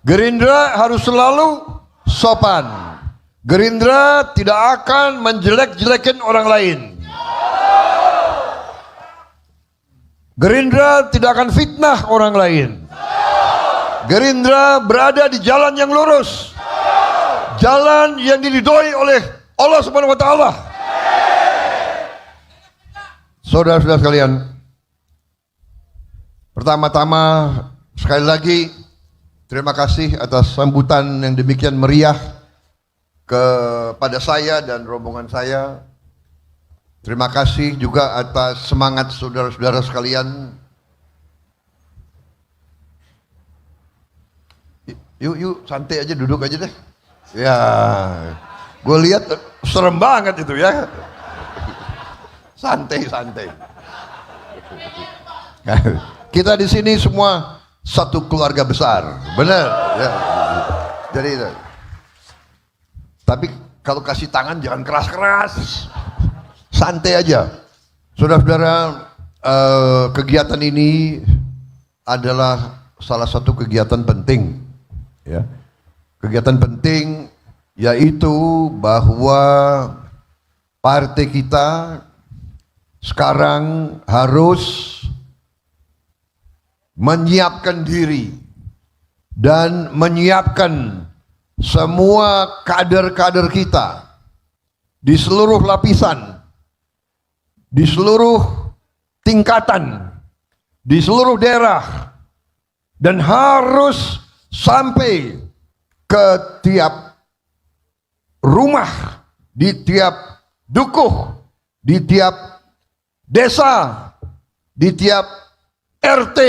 Gerindra harus selalu sopan. Gerindra tidak akan menjelek-jelekin orang lain. Gerindra tidak akan fitnah orang lain. Gerindra berada di jalan yang lurus, jalan yang diridhoi oleh Allah Subhanahu wa taala. Saudara-saudara sekalian, pertama-tama sekali lagi terima kasih atas sambutan yang demikian meriah kepada saya dan rombongan saya. Terima kasih juga atas semangat saudara-saudara sekalian. Yuk santai aja, duduk aja deh. Ya, gue lihat serem banget itu ya. Santai. Kita di sini semua satu keluarga besar, benar. Ya. Jadi, tapi kalau kasih tangan jangan keras-keras. Santai aja. Saudara-saudara, kegiatan ini adalah salah satu kegiatan penting, ya. Kegiatan penting yaitu bahwa partai kita sekarang harus menyiapkan diri dan menyiapkan semua kader-kader kita di seluruh lapisan, di seluruh tingkatan, di seluruh daerah, dan harus sampai ke tiap rumah, di tiap dukuh, di tiap desa, di tiap RT,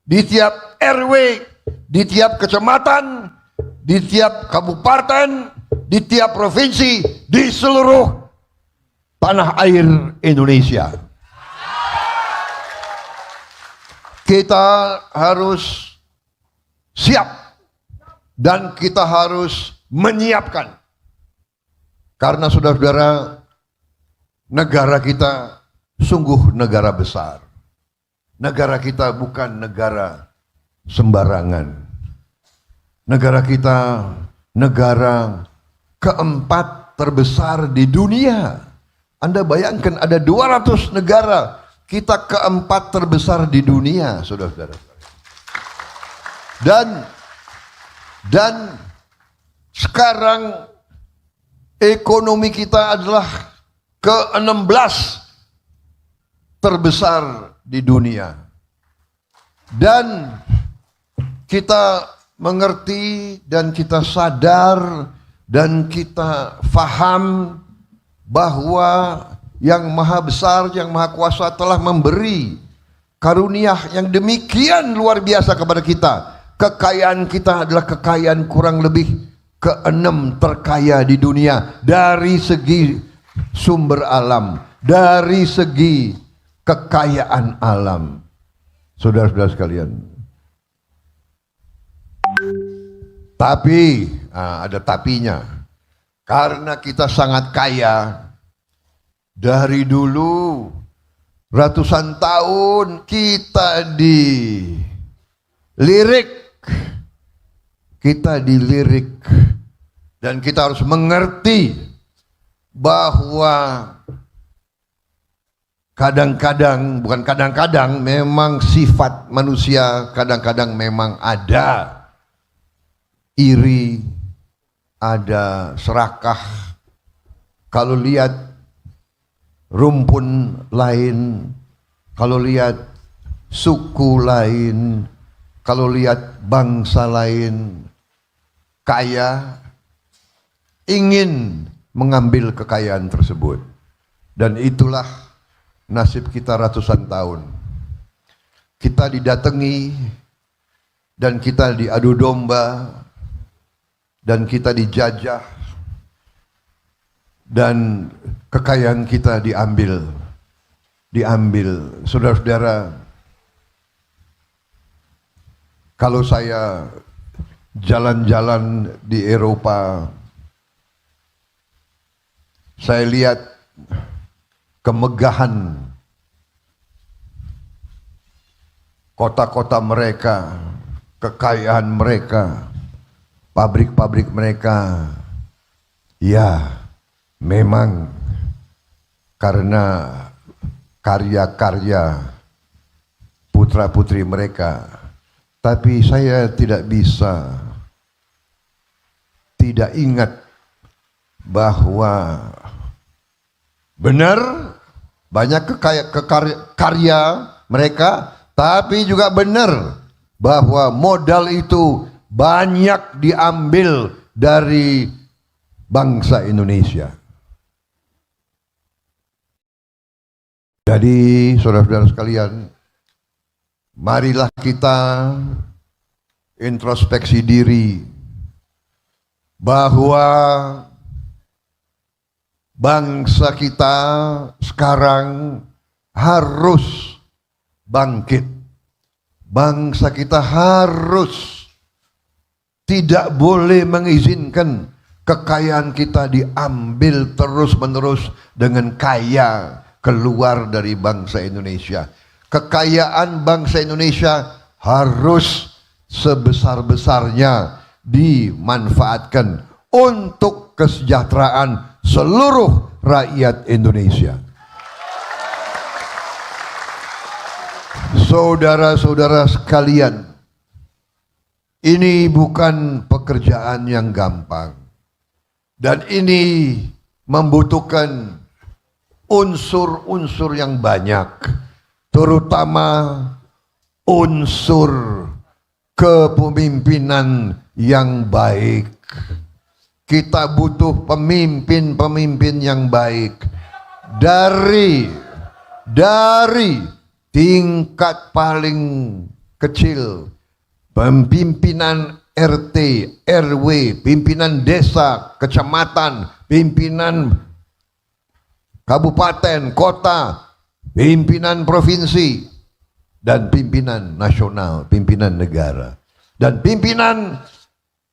di tiap RW, di tiap kecamatan, di tiap kabupaten, di tiap provinsi, di seluruh tanah air Indonesia. Kita harus siap dan kita harus menyiapkan. Karena saudara-saudara, negara kita sungguh negara besar. Negara kita bukan negara sembarangan. Negara kita negara keempat terbesar di dunia. Anda bayangkan ada 200 negara, kita keempat terbesar di dunia, saudara-saudara. Dan sekarang ekonomi kita adalah ke-16 terbesar di dunia. Dan kita mengerti dan kita sadar dan kita faham bahwa yang maha besar, yang maha kuasa telah memberi karunia yang demikian luar biasa kepada kita. Kekayaan kita adalah kekayaan kurang lebih ke-6 terkaya di dunia dari segi sumber alam, dari segi kekayaan alam. Saudara-saudara sekalian. Tapi, ada tapinya. Karena kita sangat kaya, dari dulu ratusan tahun kita dilirik, dan kita harus mengerti bahwa kadang-kadang, bukan kadang-kadang, memang sifat manusia kadang-kadang memang ada iri, ada serakah. Kalau lihat rumpun lain, kalau lihat suku lain, kalau lihat bangsa lain kaya, ingin mengambil kekayaan tersebut. Dan itulah nasib kita ratusan tahun. Kita didatangi dan kita diadu domba dan kita dijajah dan kekayaan kita diambil. Saudara-saudara, kalau saya jalan-jalan di Eropa, saya lihat kemegahan kota-kota mereka, kekayaan mereka, pabrik-pabrik mereka. Ya, memang karena karya-karya putra-putri mereka. Tapi saya tidak bisa tidak ingat bahwa benar banyak karya mereka, tapi juga benar bahwa modal itu banyak diambil dari bangsa Indonesia. Jadi saudara-saudara sekalian, marilah kita introspeksi diri bahwa bangsa kita sekarang harus bangkit. Bangsa kita harus tidak boleh mengizinkan kekayaan kita diambil terus-menerus dengan kaya keluar dari bangsa Indonesia. Kekayaan bangsa Indonesia harus sebesar-besarnya dimanfaatkan untuk kesejahteraan seluruh rakyat Indonesia. Saudara-saudara sekalian, ini bukan pekerjaan yang gampang, dan ini membutuhkan unsur-unsur yang banyak, terutama unsur kepemimpinan yang baik. Kita butuh pemimpin-pemimpin yang baik dari tingkat paling kecil, pimpinan RT, RW, pimpinan desa, kecamatan, pimpinan kabupaten, kota, pimpinan provinsi, dan pimpinan nasional, pimpinan negara. Dan pimpinan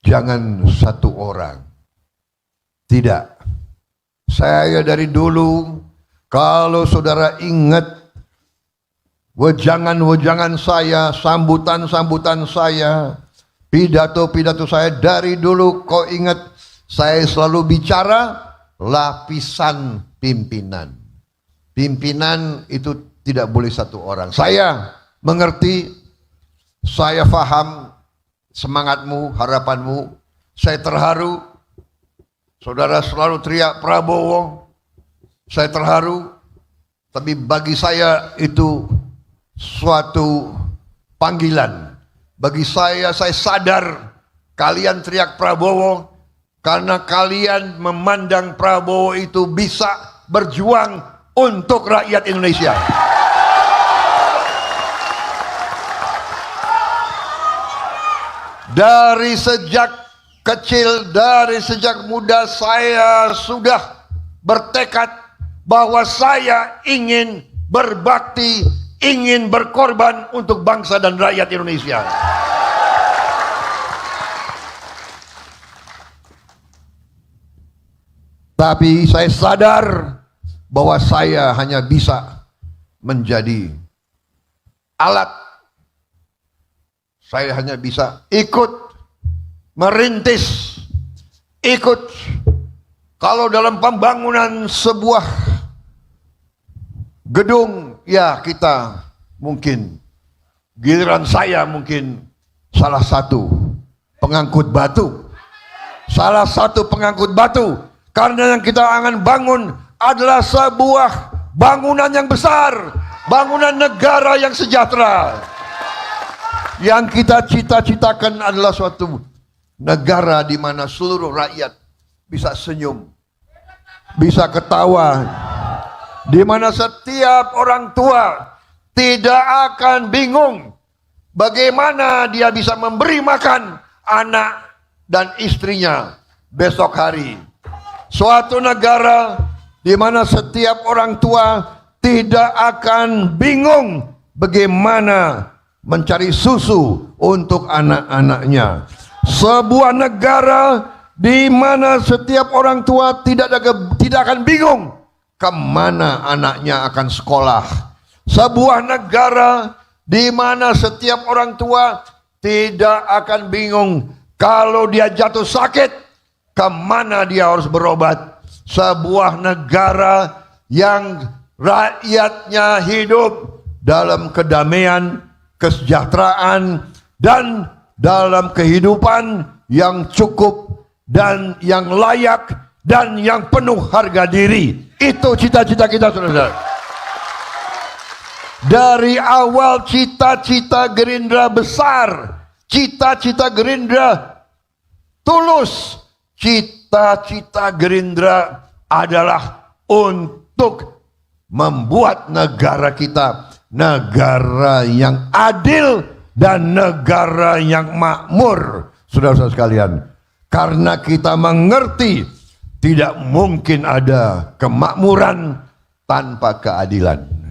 jangan satu orang. Tidak. Saya dari dulu, kalau saudara ingat wejangan-wejangan saya, sambutan-sambutan saya, pidato-pidato saya dari dulu, kau ingat saya selalu bicara lapisan pimpinan. Pimpinan itu tidak boleh satu orang. Saya mengerti, saya paham semangatmu, harapanmu. Saya terharu. Saudara selalu teriak Prabowo. Saya terharu. Tapi bagi saya itu suatu panggilan. Bagi saya sadar kalian teriak Prabowo karena kalian memandang Prabowo itu bisa berjuang untuk rakyat Indonesia. Dari sejak kecil, dari sejak muda saya sudah bertekad bahwa saya ingin berbakti, ingin berkorban untuk bangsa dan rakyat Indonesia. Tapi saya sadar bahwa saya hanya bisa menjadi alat. Saya hanya bisa ikut merintis, ikut kalau dalam pembangunan sebuah gedung, ya kita mungkin, giliran saya mungkin salah satu pengangkut batu. Salah satu pengangkut batu, karena yang kita akan bangun adalah sebuah bangunan yang besar, bangunan negara yang sejahtera. Yang kita cita-citakan adalah suatu negara di mana seluruh rakyat bisa senyum, bisa ketawa, di mana setiap orang tua tidak akan bingung bagaimana dia bisa memberi makan anak dan istrinya besok hari. Suatu negara di mana setiap orang tua tidak akan bingung bagaimana mencari susu untuk anak-anaknya. Sebuah negara di mana setiap orang tua tidak akan bingung kemana anaknya akan sekolah. Sebuah negara di mana setiap orang tua tidak akan bingung kalau dia jatuh sakit, kemana dia harus berobat. Sebuah negara yang rakyatnya hidup dalam kedamaian, kesejahteraan, dan dalam kehidupan yang cukup dan yang layak dan yang penuh harga diri. Itu cita-cita kita, saudara. Dari awal cita-cita Gerindra besar, cita-cita Gerindra tulus, cita-cita Gerindra adalah untuk membuat negara kita negara yang adil dan negara yang makmur, saudara-saudara sekalian. Karena kita mengerti tidak mungkin ada kemakmuran tanpa keadilan.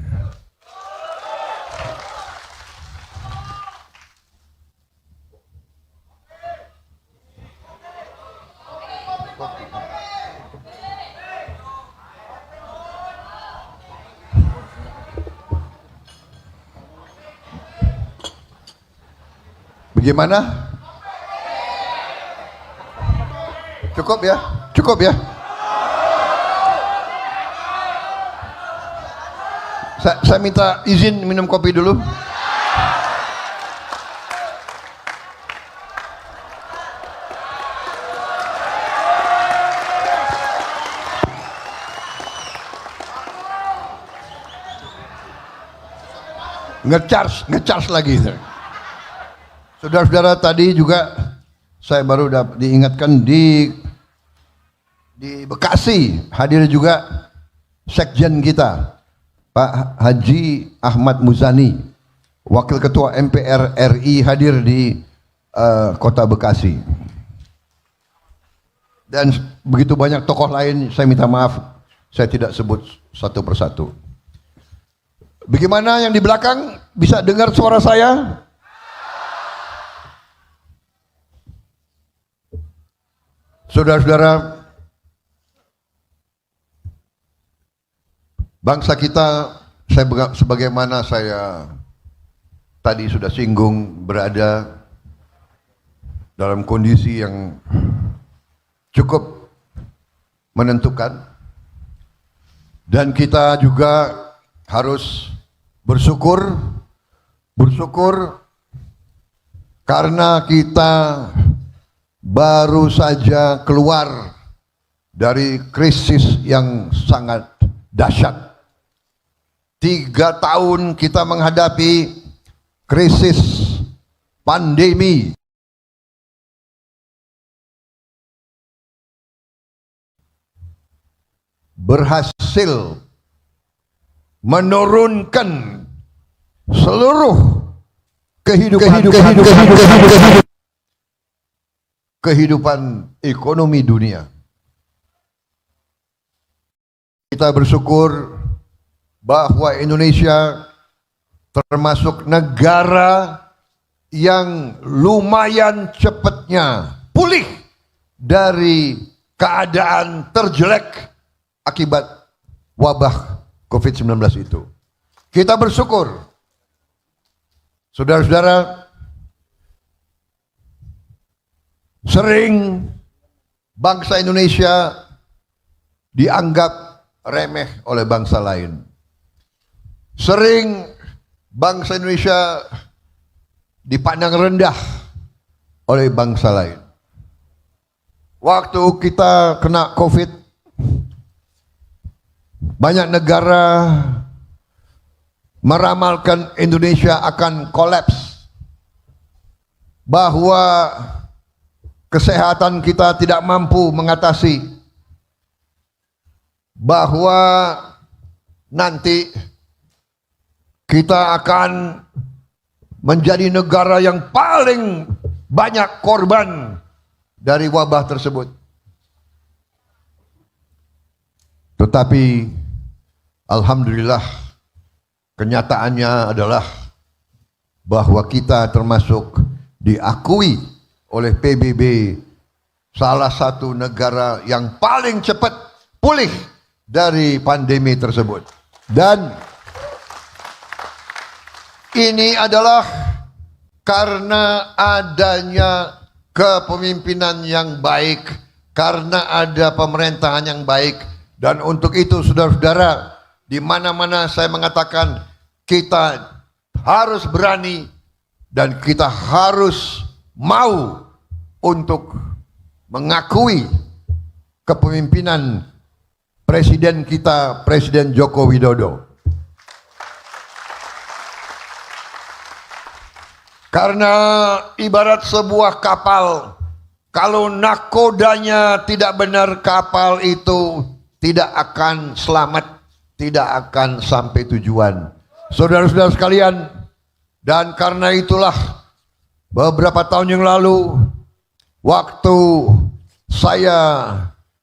Bagaimana? Cukup ya? Cukup ya? Saya minta izin minum kopi dulu. Ngecharge lagi. Saudara-saudara, tadi juga saya baru diingatkan di Bekasi hadir juga sekjen kita Pak Haji Ahmad Muzani, Wakil Ketua MPR RI, hadir di Kota Bekasi. Dan begitu banyak tokoh lain, saya minta maaf saya tidak sebut satu persatu. Bagaimana yang di belakang, bisa dengar suara saya? Saudara-saudara, bangsa kita, sebagaimana saya tadi sudah singgung, berada dalam kondisi yang cukup menentukan, dan kita juga harus bersyukur karena kita baru saja keluar dari krisis yang sangat dahsyat. 3 tahun kita menghadapi krisis pandemi. Berhasil menurunkan seluruh kehidupan ekonomi dunia. Kita bersyukur bahwa Indonesia termasuk negara yang lumayan cepatnya pulih dari keadaan terjelek akibat wabah COVID-19 itu. Kita bersyukur. Saudara-saudara, sering bangsa Indonesia dianggap remeh oleh bangsa lain. Sering bangsa Indonesia dipandang rendah oleh bangsa lain. Waktu kita kena COVID, banyak negara meramalkan Indonesia akan kolaps, bahwa kesehatan kita tidak mampu mengatasi, bahwa nanti kita akan menjadi negara yang paling banyak korban dari wabah tersebut. Tetapi alhamdulillah, kenyataannya adalah bahwa kita termasuk diakui oleh PBB salah satu negara yang paling cepat pulih dari pandemi tersebut. Dan ini adalah karena adanya kepemimpinan yang baik, karena ada pemerintahan yang baik. Dan untuk itu saudara-saudara, di mana-mana saya mengatakan kita harus berani dan kita harus mau untuk mengakui kepemimpinan Presiden kita, Presiden Joko Widodo. Karena ibarat sebuah kapal, kalau nakodanya tidak benar, kapal itu tidak akan selamat, tidak akan sampai tujuan. Saudara-saudara sekalian, dan karena itulah beberapa tahun yang lalu, waktu saya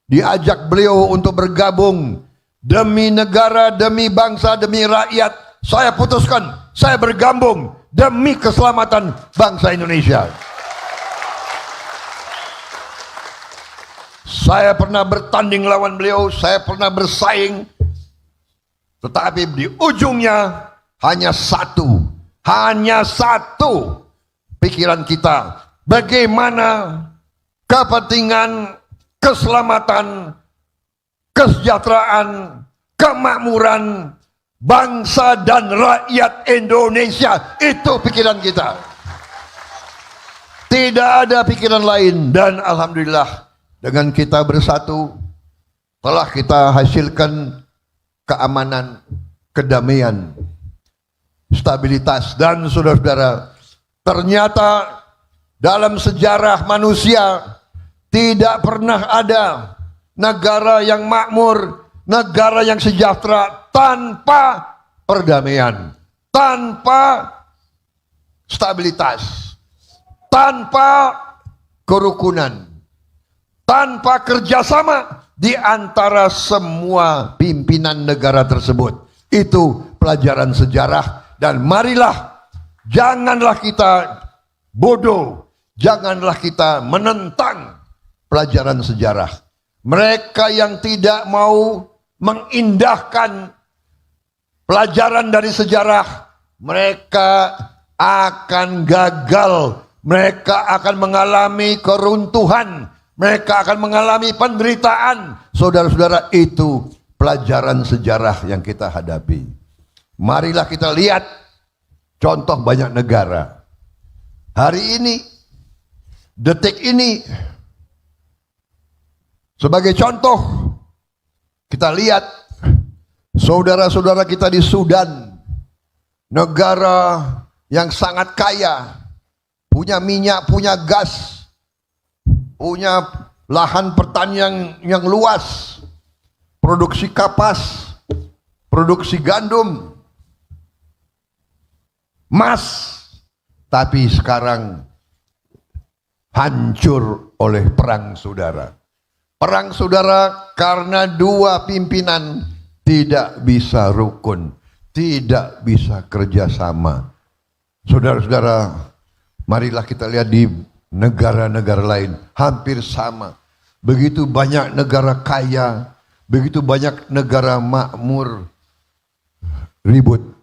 diajak beliau untuk bergabung demi negara, demi bangsa, demi rakyat, saya putuskan saya bergabung demi keselamatan bangsa Indonesia. Saya pernah bertanding lawan beliau, saya pernah bersaing, tetapi di ujungnya hanya satu pikiran kita, bagaimana kepentingan, keselamatan, kesejahteraan, kemakmuran bangsa dan rakyat Indonesia. Itu pikiran kita, tidak ada pikiran lain. Dan alhamdulillah, dengan kita bersatu telah kita hasilkan keamanan, kedamaian, stabilitas. Dan saudara-saudara, ternyata dalam sejarah manusia tidak pernah ada negara yang makmur, negara yang sejahtera tanpa perdamaian, tanpa stabilitas, tanpa kerukunan, tanpa kerjasama di antara semua pimpinan negara tersebut. Itu pelajaran sejarah. Dan marilah, janganlah kita bodoh, janganlah kita menentang pelajaran sejarah. Mereka yang tidak mau mengindahkan pelajaran dari sejarah, mereka akan gagal, mereka akan mengalami keruntuhan, mereka akan mengalami penderitaan. Saudara-saudara, itu pelajaran sejarah yang kita hadapi. Marilah kita lihat contoh banyak negara. Hari ini, detik ini, sebagai contoh, kita lihat saudara-saudara kita di Sudan, negara yang sangat kaya, punya minyak, punya gas, punya lahan pertanian yang luas, produksi kapas, produksi gandum, emas, tapi sekarang hancur oleh perang saudara. Perang saudara karena dua pimpinan tidak bisa rukun, tidak bisa kerjasama. Saudara-saudara, marilah kita lihat di negara-negara lain, hampir sama. Begitu banyak negara kaya, begitu banyak negara makmur, ribut.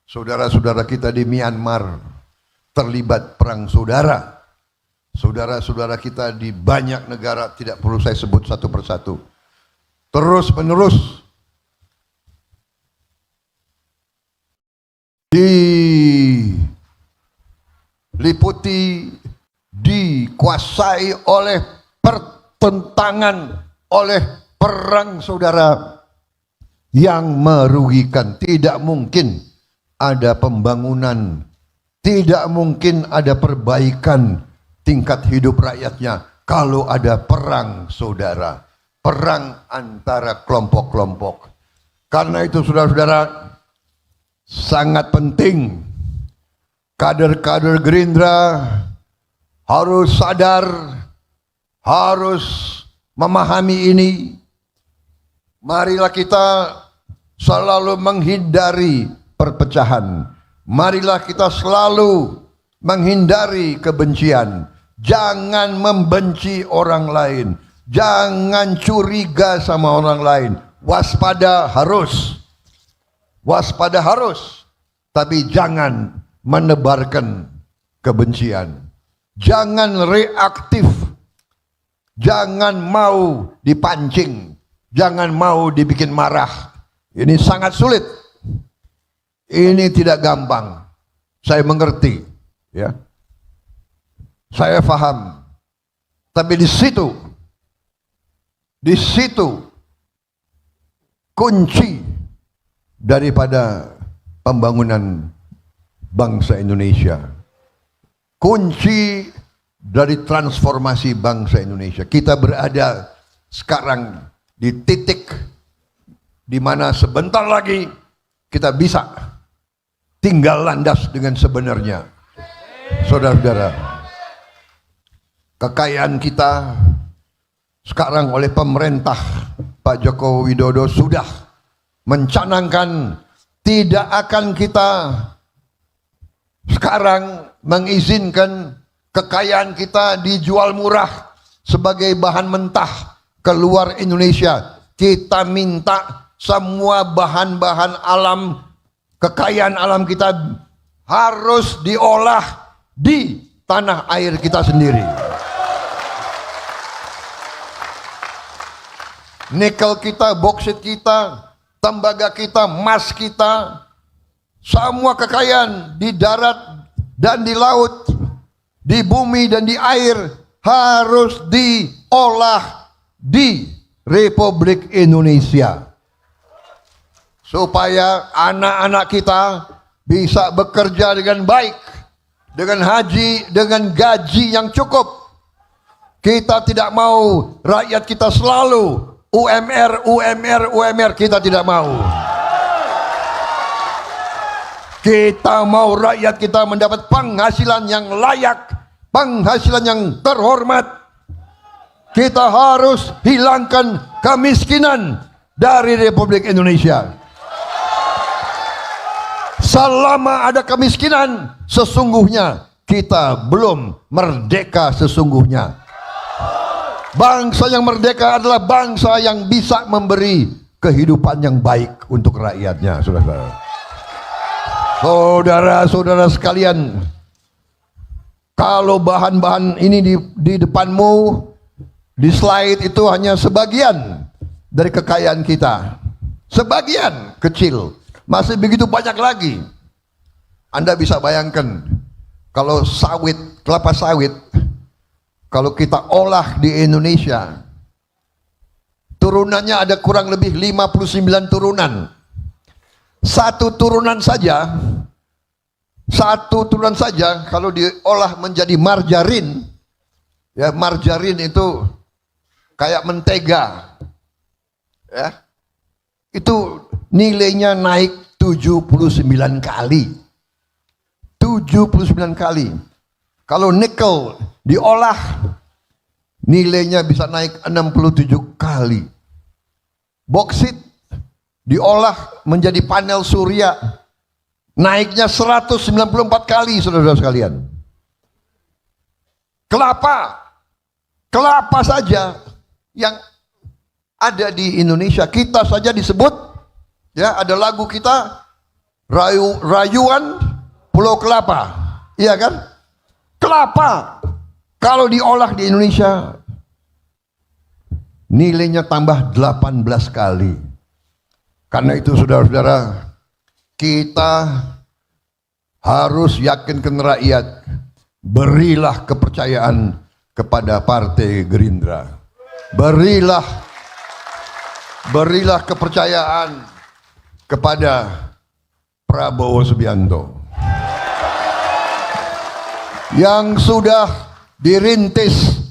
Saudara-saudara kita di Myanmar terlibat perang saudara. Saudara-saudara kita di banyak negara, tidak perlu saya sebut satu persatu, terus menerus diliputi, dikuasai oleh pertentangan, oleh perang saudara yang merugikan. Tidak mungkin ada pembangunan, tidak mungkin ada perbaikan tingkat hidup rakyatnya kalau ada perang saudara, perang antara kelompok-kelompok. Karena itu saudara-saudara, sangat penting kader-kader Gerindra harus sadar, harus memahami ini. Marilah kita selalu menghindari perpecahan. Marilah kita selalu menghindari kebencian. Jangan membenci orang lain, jangan curiga sama orang lain. Waspada harus, tapi jangan menebarkan kebencian. Jangan reaktif, jangan mau dipancing, jangan mau dibikin marah. Ini sangat sulit. Ini tidak gampang. Saya mengerti, ya. Saya paham. Tapi di situ kunci daripada pembangunan bangsa Indonesia. Kunci dari transformasi bangsa Indonesia. Kita berada sekarang di titik di mana sebentar lagi kita bisa tinggal landas dengan sebenarnya. Saudara-saudara, kekayaan kita sekarang oleh pemerintah Pak Joko Widodo sudah mencanangkan tidak akan kita sekarang mengizinkan kekayaan kita dijual murah sebagai bahan mentah keluar Indonesia. Kita minta semua bahan-bahan alam, kekayaan alam kita harus diolah di tanah air kita sendiri. Nikel kita, boksit kita, tembaga kita, emas kita, semua kekayaan di darat dan di laut, di bumi dan di air harus diolah di Republik Indonesia. Supaya anak-anak kita bisa bekerja dengan baik, dengan haji, dengan gaji yang cukup. Kita tidak mau rakyat kita selalu UMR, kita tidak mau. Kita mau rakyat kita mendapat penghasilan yang layak, penghasilan yang terhormat. Kita harus hilangkan kemiskinan dari Republik Indonesia. Selama ada kemiskinan, sesungguhnya kita belum merdeka sesungguhnya. Bangsa yang merdeka adalah bangsa yang bisa memberi kehidupan yang baik untuk rakyatnya, saudara-saudara. Saudara-saudara sekalian, kalau bahan-bahan ini di depanmu, di slide itu hanya sebagian dari kekayaan kita. Sebagian kecil, masih begitu banyak lagi. Anda bisa bayangkan, kalau sawit, kelapa sawit, kalau kita olah di Indonesia, turunannya ada kurang lebih 59 turunan. Satu turunan saja kalau diolah menjadi margarin, ya, margarin itu kayak mentega, ya, itu nilainya naik 79 kali. 79 kali. Kalau nikel diolah, nilainya bisa naik 67 kali. Boksit diolah menjadi panel surya, naiknya 194 kali, saudara-saudara sekalian. Kelapa saja yang ada di Indonesia, kita saja disebut, ya, ada lagu kita, rayuan Pulau Kelapa, iya kan? Kelapa kalau diolah di Indonesia nilainya tambah 18 kali. Karena itu saudara-saudara, kita harus yakinkan rakyat, berilah kepercayaan kepada Partai Gerindra. Berilah kepercayaan kepada Prabowo Subianto yang sudah dirintis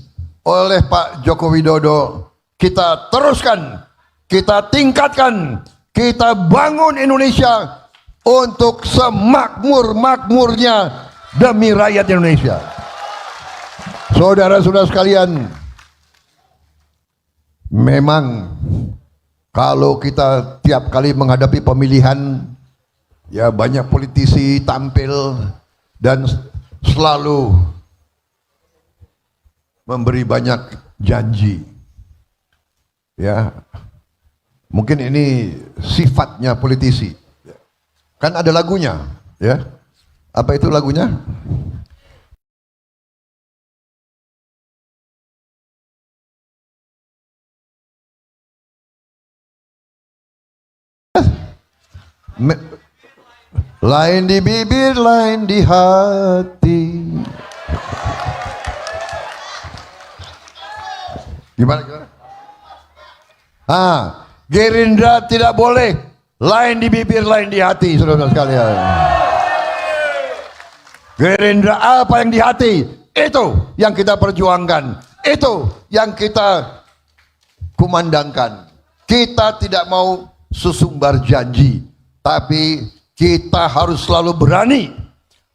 oleh Pak Joko Widodo. Kita teruskan, kita tingkatkan, kita bangun Indonesia untuk semakmur-makmurnya demi rakyat Indonesia. Saudara-saudara sekalian, memang kalau kita tiap kali menghadapi pemilihan, ya, banyak politisi tampil dan selalu memberi banyak janji. Ya, mungkin ini sifatnya politisi. Kan ada lagunya, ya. Apa itu lagunya? Lain di bibir, lain di hati. Gimana? Gerindra tidak boleh lain di bibir, lain di hati, saudara sekalian. Gerindra apa yang di hati, itu yang kita perjuangkan, itu yang kita kumandangkan. Kita tidak mau sesumbar janji, tapi kita harus selalu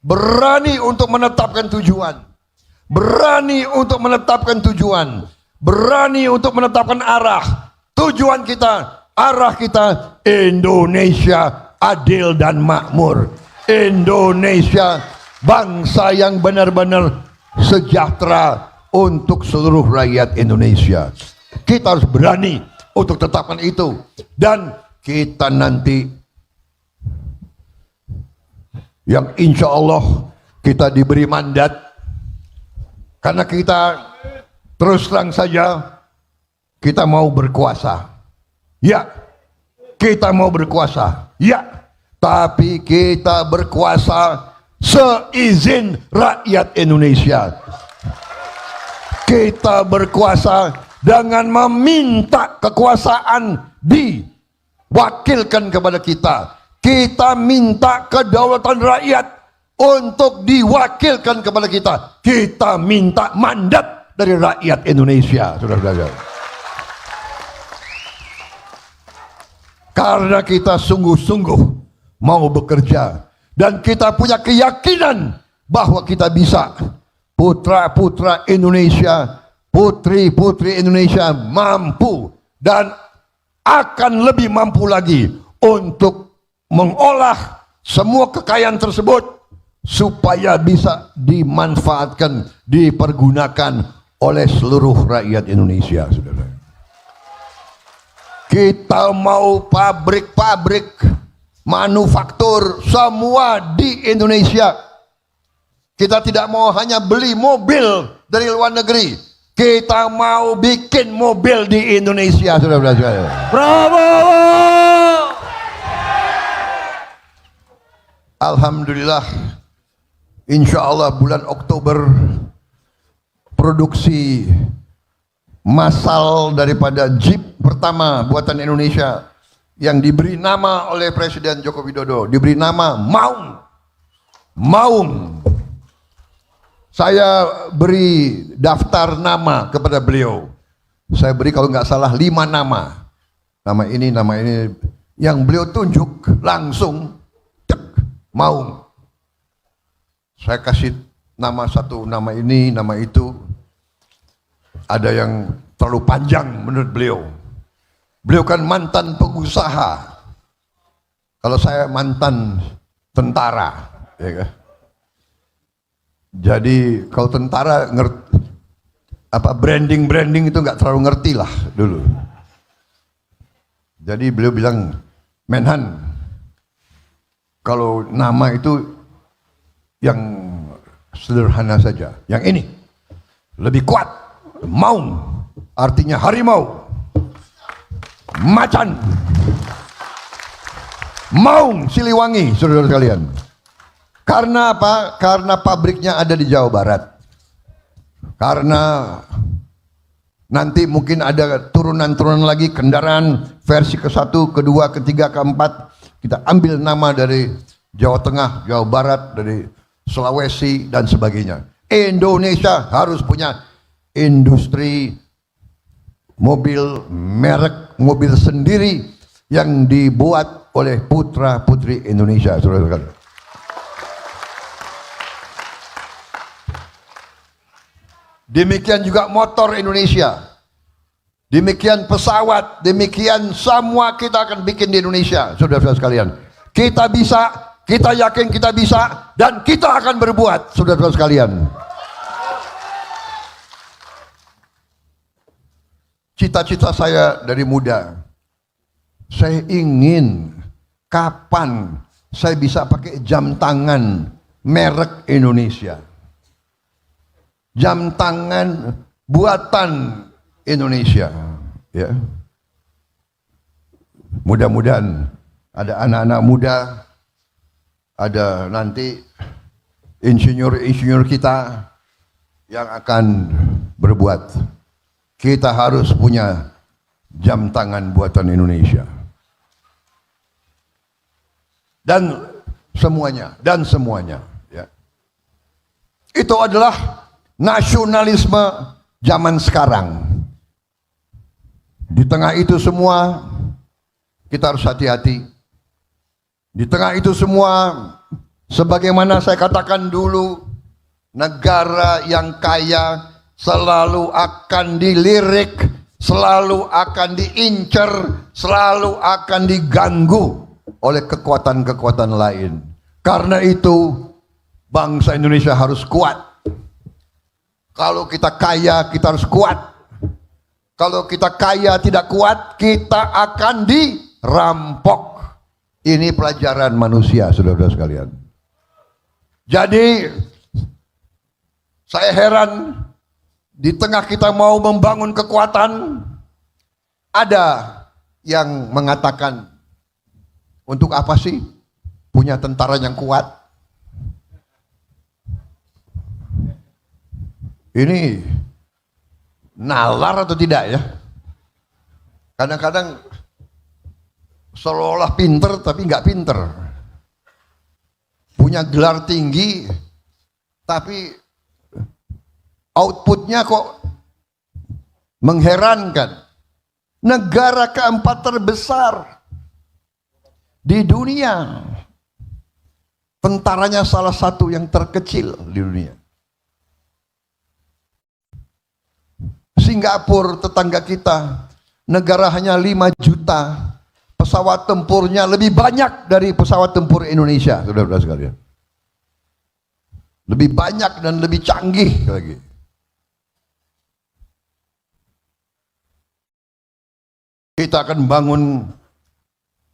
berani untuk menetapkan tujuan, berani untuk menetapkan tujuan, berani untuk menetapkan arah. Tujuan kita, arah kita, Indonesia adil dan makmur. Indonesia bangsa yang benar-benar sejahtera untuk seluruh rakyat Indonesia. Kita harus berani untuk tetapkan itu. Dan kita nanti yang insya Allah kita diberi mandat, karena kita terus terang saja kita mau berkuasa, ya, kita mau berkuasa, ya, tapi kita berkuasa seizin rakyat Indonesia. Kita berkuasa dengan meminta kekuasaan diwakilkan kepada kita. Kita minta kedaulatan rakyat untuk diwakilkan kepada kita. Kita minta mandat dari rakyat Indonesia, saudara-saudara. Karena kita sungguh-sungguh mau bekerja dan kita punya keyakinan bahwa kita bisa. Putra-putra Indonesia, putri-putri Indonesia mampu dan akan lebih mampu lagi untuk mengolah semua kekayaan tersebut supaya bisa dimanfaatkan, dipergunakan oleh seluruh rakyat Indonesia, saudara. Kita mau pabrik-pabrik, manufaktur, semua di Indonesia. Kita tidak mau hanya beli mobil dari luar negeri. Kita mau bikin mobil di Indonesia, saudara-saudara. Bravo! Alhamdulillah, insya Allah bulan Oktober produksi massal daripada Jeep pertama buatan Indonesia yang diberi nama oleh Presiden Joko Widodo, diberi nama Maung. Saya beri daftar nama kepada beliau. Saya beri kalau nggak salah 5 nama. Nama ini yang beliau tunjuk langsung Maung. Saya kasih nama satu, nama ini, nama itu. Ada yang terlalu panjang menurut beliau. Beliau kan mantan pengusaha. Kalau saya mantan tentara, ya kan? Jadi kalau tentara ngerti apa branding itu nggak terlalu ngerti lah dulu. Jadi beliau bilang, Menhan, kalau nama itu yang sederhana saja, yang ini lebih kuat. Maung artinya harimau, macan, Maung Siliwangi, saudara sekalian. Karena apa? Karena pabriknya ada di Jawa Barat. Karena nanti mungkin ada turunan-turunan lagi kendaraan versi ke-1, ke-2, ke-3, ke-4. Kita ambil nama dari Jawa Tengah, Jawa Barat, dari Sulawesi dan sebagainya. Indonesia harus punya industri mobil, merek mobil sendiri yang dibuat oleh putra-putri Indonesia, saudara-saudara. Demikian juga motor Indonesia, demikian pesawat, demikian semua kita akan bikin di Indonesia, saudara-saudara sekalian. Kita bisa, kita yakin kita bisa, dan kita akan berbuat, saudara-saudara sekalian. Cita-cita saya dari muda, saya ingin kapan saya bisa pakai jam tangan merek Indonesia. Jam tangan buatan Indonesia. Ya. Mudah-mudahan ada anak-anak muda, ada nanti insinyur-insinyur kita yang akan berbuat. Kita harus punya jam tangan buatan Indonesia. Dan semuanya, ya. Itu adalah nasionalisme zaman sekarang. Di tengah itu semua kita harus hati-hati. Di tengah itu semua, sebagaimana saya katakan dulu, negara yang kaya selalu akan dilirik, selalu akan diincar, selalu akan diganggu oleh kekuatan-kekuatan lain. Karena itu bangsa Indonesia harus kuat. Kalau kita kaya, kita harus kuat. Kalau kita kaya tidak kuat, kita akan dirampok. Ini pelajaran manusia, saudara-saudara sekalian. Jadi saya heran, di tengah kita mau membangun kekuatan, ada yang mengatakan, untuk apa sih punya tentara yang kuat? Ini nalar atau tidak ya? Kadang-kadang seolah-olah pinter tapi nggak pinter. Punya gelar tinggi tapi outputnya kok mengherankan. Negara keempat terbesar di dunia, tentaranya salah satu yang terkecil di dunia. Singapura, tetangga kita, negara hanya 5 juta, pesawat tempurnya lebih banyak dari pesawat tempur Indonesia, saudara-saudara sekalian. Lebih banyak dan lebih canggih lagi. Kita akan bangun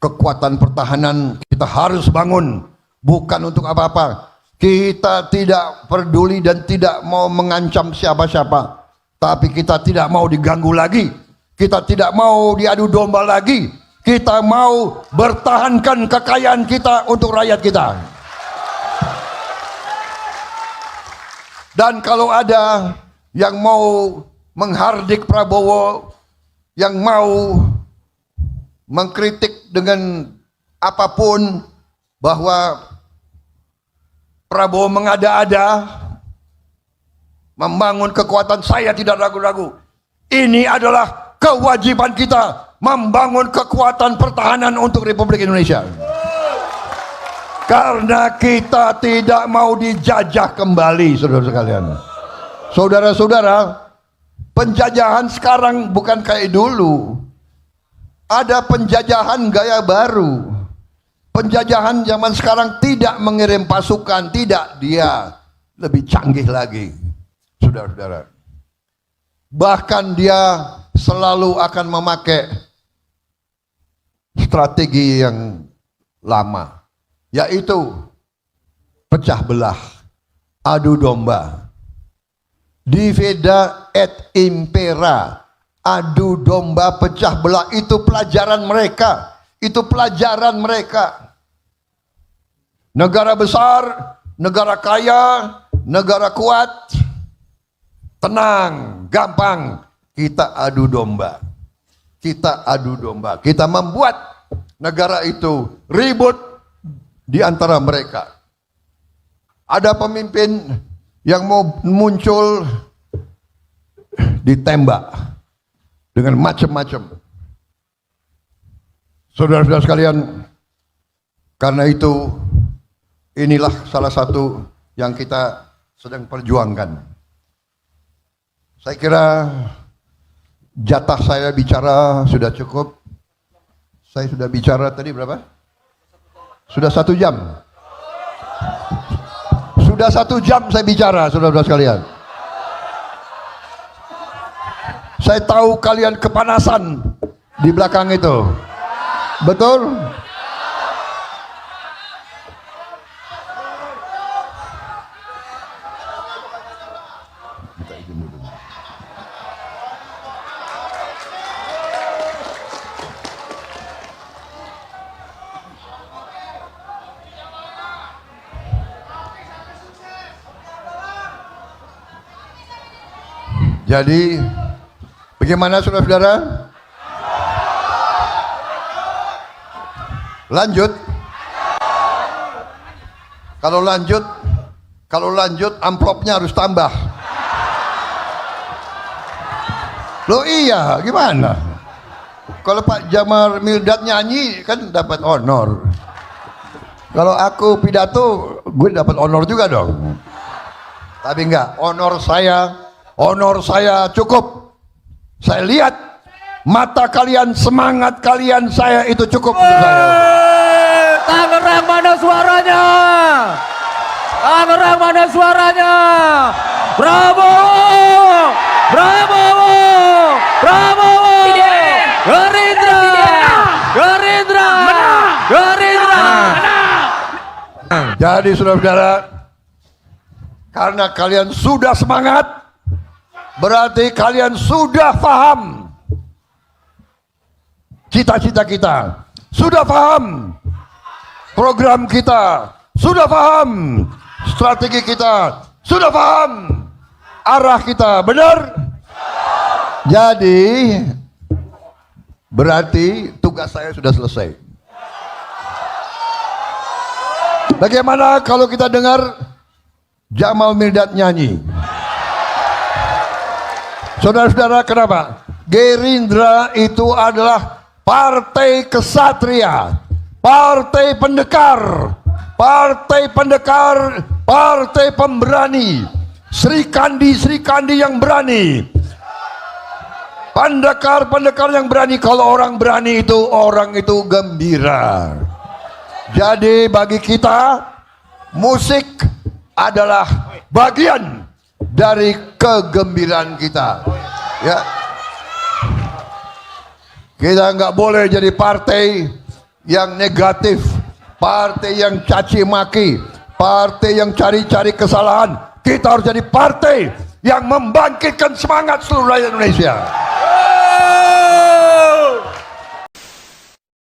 kekuatan pertahanan, kita harus bangun, bukan untuk apa-apa. Kita tidak peduli dan tidak mau mengancam siapa-siapa. Tapi kita tidak mau diganggu lagi. Kita tidak mau diadu domba lagi. Kita mau bertahankan kekayaan kita untuk rakyat kita. Dan kalau ada yang mau menghardik Prabowo, yang mau mengkritik dengan apapun bahwa Prabowo mengada-ada, membangun kekuatan, saya tidak ragu-ragu. Ini adalah kewajiban kita membangun kekuatan pertahanan untuk Republik Indonesia. Karena kita tidak mau dijajah kembali, saudara sekalian. Saudara-saudara, penjajahan sekarang bukan kayak dulu. Ada penjajahan gaya baru. Penjajahan zaman sekarang tidak mengirim pasukan, tidak, dia lebih canggih lagi. Saudara-saudara, bahkan dia selalu akan memakai strategi yang lama, yaitu pecah belah, adu domba, divida et impera, adu domba, pecah belah. Itu pelajaran mereka, itu pelajaran mereka. Negara besar, negara kaya, negara kuat, tenang, gampang, kita adu domba. Kita adu domba. Kita membuat negara itu ribut di antara mereka. Ada pemimpin yang mau muncul, ditembak dengan macam-macam. Saudara-saudara sekalian, karena itu inilah salah satu yang kita sedang perjuangkan. Saya kira jatah saya bicara sudah cukup. Saya sudah bicara tadi berapa? Sudah 1 jam. Sudah 1 jam saya bicara, saudara-saudara sekalian. Saya tahu kalian kepanasan di belakang itu. Betul? Jadi bagaimana saudara-saudara? Lanjut. Kalau lanjut amplopnya harus tambah. Loh iya, gimana? Kalau Pak Jamal Mirdad nyanyi kan dapat honor. Kalau aku pidato, gue dapat honor juga dong. Tapi enggak, honor saya cukup. Saya lihat mata kalian, semangat kalian, saya itu cukup untuk saya. Tangerang mana suaranya? Tangerang mana suaranya? Prabowo! Prabowo! Prabowo! Gerindra! Gerindra! Gerindra! Jadi saudara-saudara, karena kalian sudah semangat, berarti kalian sudah paham cita-cita kita, sudah paham program kita, sudah paham strategi kita, sudah paham arah kita, benar? Jadi berarti tugas saya sudah selesai. Bagaimana kalau kita dengar Jamal Mirdad nyanyi? Saudara-saudara, kenapa? Gerindra itu adalah partai kesatria, partai pendekar, partai pemberani, Sri Kandi yang berani, pendekar yang berani. Kalau orang berani itu, orang itu gembira. Jadi bagi kita, musik adalah bagian dari kegembiraan kita. Ya, kita nggak boleh jadi partai yang negatif, partai yang caci maki, partai yang cari-cari kesalahan. Kita harus jadi partai yang membangkitkan semangat seluruh rakyat Indonesia.